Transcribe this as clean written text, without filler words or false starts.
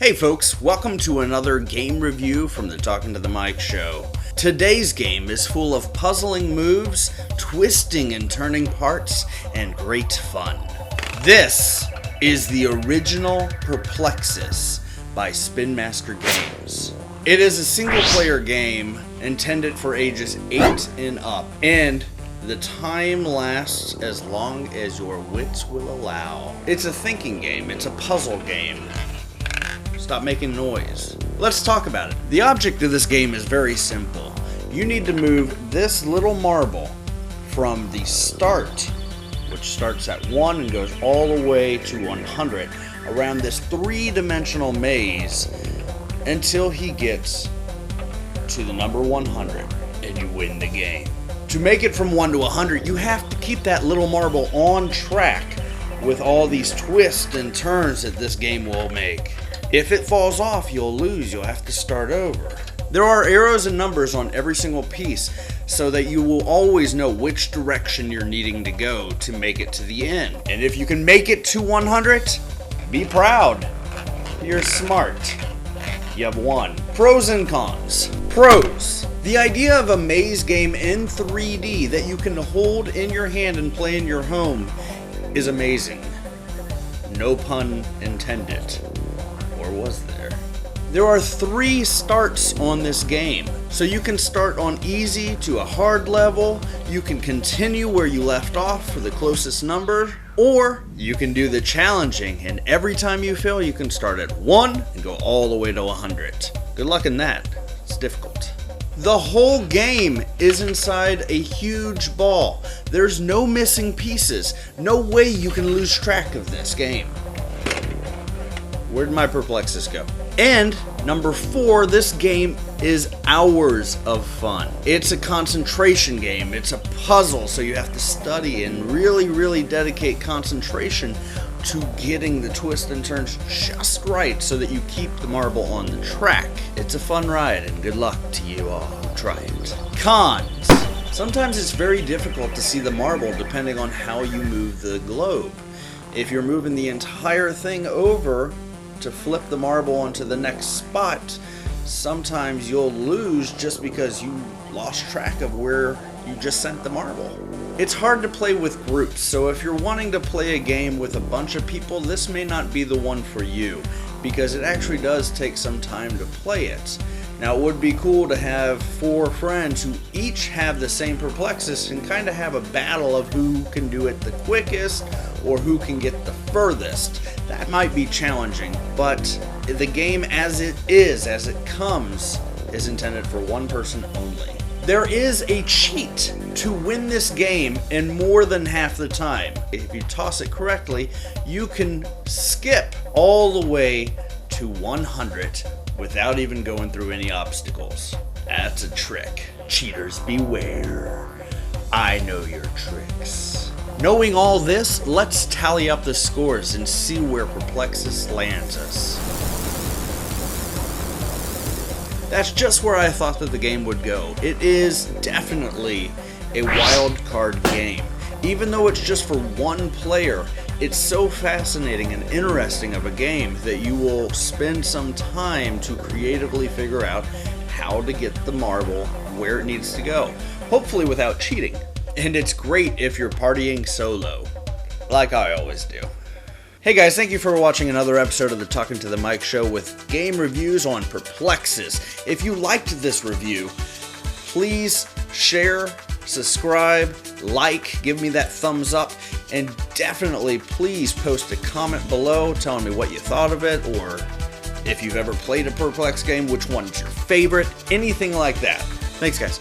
Hey folks, welcome to another game review from the Talking to the Mic show. Today's game is full of puzzling moves, twisting and turning parts, and great fun. This is the original Perplexus by Spin Master Games. It is a single-player game intended for ages 8 and up, and the time lasts as long as your wits will allow. It's a thinking game, it's a puzzle game. Stop making noise. Let's talk about it. The object of this game is very simple. You need to move this little marble from the start, which starts at 1 and goes all the way to 100, around this three-dimensional maze until he gets to the number 100, and you win the game. To make it from 1 to 100, you have to keep that little marble on track with all these twists and turns that this game will make. If it falls off, you'll lose. You'll have to start over. There are arrows and numbers on every single piece so that you will always know which direction you're needing to go to make it to the end. And if you can make it to 100, be proud. You're smart. You have won. Pros and cons. Pros. The idea of a maze game in 3D that you can hold in your hand and play in your home is amazing. No pun intended. Or was there? There are 3 starts on this game. So you can start on easy to a hard level, you can continue where you left off for the closest number, or you can do the challenging, and every time you fail you can start at 1 and go all the way to 100. Good luck in that. It's difficult. The whole game is inside a huge ball. There's no missing pieces. No way you can lose track of this game. Where did my Perplexus go? And number 4, this game is hours of fun. It's a concentration game. It's a puzzle, so you have to study and really dedicate concentration to getting the twists and turns just right so that you keep the marble on the track. It's a fun ride, and good luck to you all who try it. Cons. Sometimes it's very difficult to see the marble depending on how you move the globe. If you're moving the entire thing over to flip the marble onto the next spot, sometimes you'll lose just because you lost track of where you just sent the marble. It's hard to play with groups, so if you're wanting to play a game with a bunch of people, this may not be the one for you, because it actually does take some time to play it. Now, it would be cool to have 4 friends who each have the same Perplexus and kind of have a battle of who can do it the quickest or who can get the furthest. That might be challenging, but the game as it comes, is intended for one person only. There is a cheat to win this game in more than half the time. If you toss it correctly, you can skip all the way to 100 without even going through any obstacles. That's a trick. Cheaters beware. I know your tricks. Knowing all this, let's tally up the scores and see where Perplexus lands us. That's just where I thought that the game would go. It is definitely a wild card game. Even though it's just for one player, it's so fascinating and interesting of a game that you will spend some time to creatively figure out how to get the marble where it needs to go. Hopefully without cheating. And it's great if you're partying solo, like I always do. Hey guys, thank you for watching another episode of the Talking to the Mic show with game reviews on Perplexus. If you liked this review, please share, subscribe, like, give me that thumbs up, and definitely please post a comment below telling me what you thought of it, or if you've ever played a Perplex game, which one's your favorite, anything like that. Thanks guys.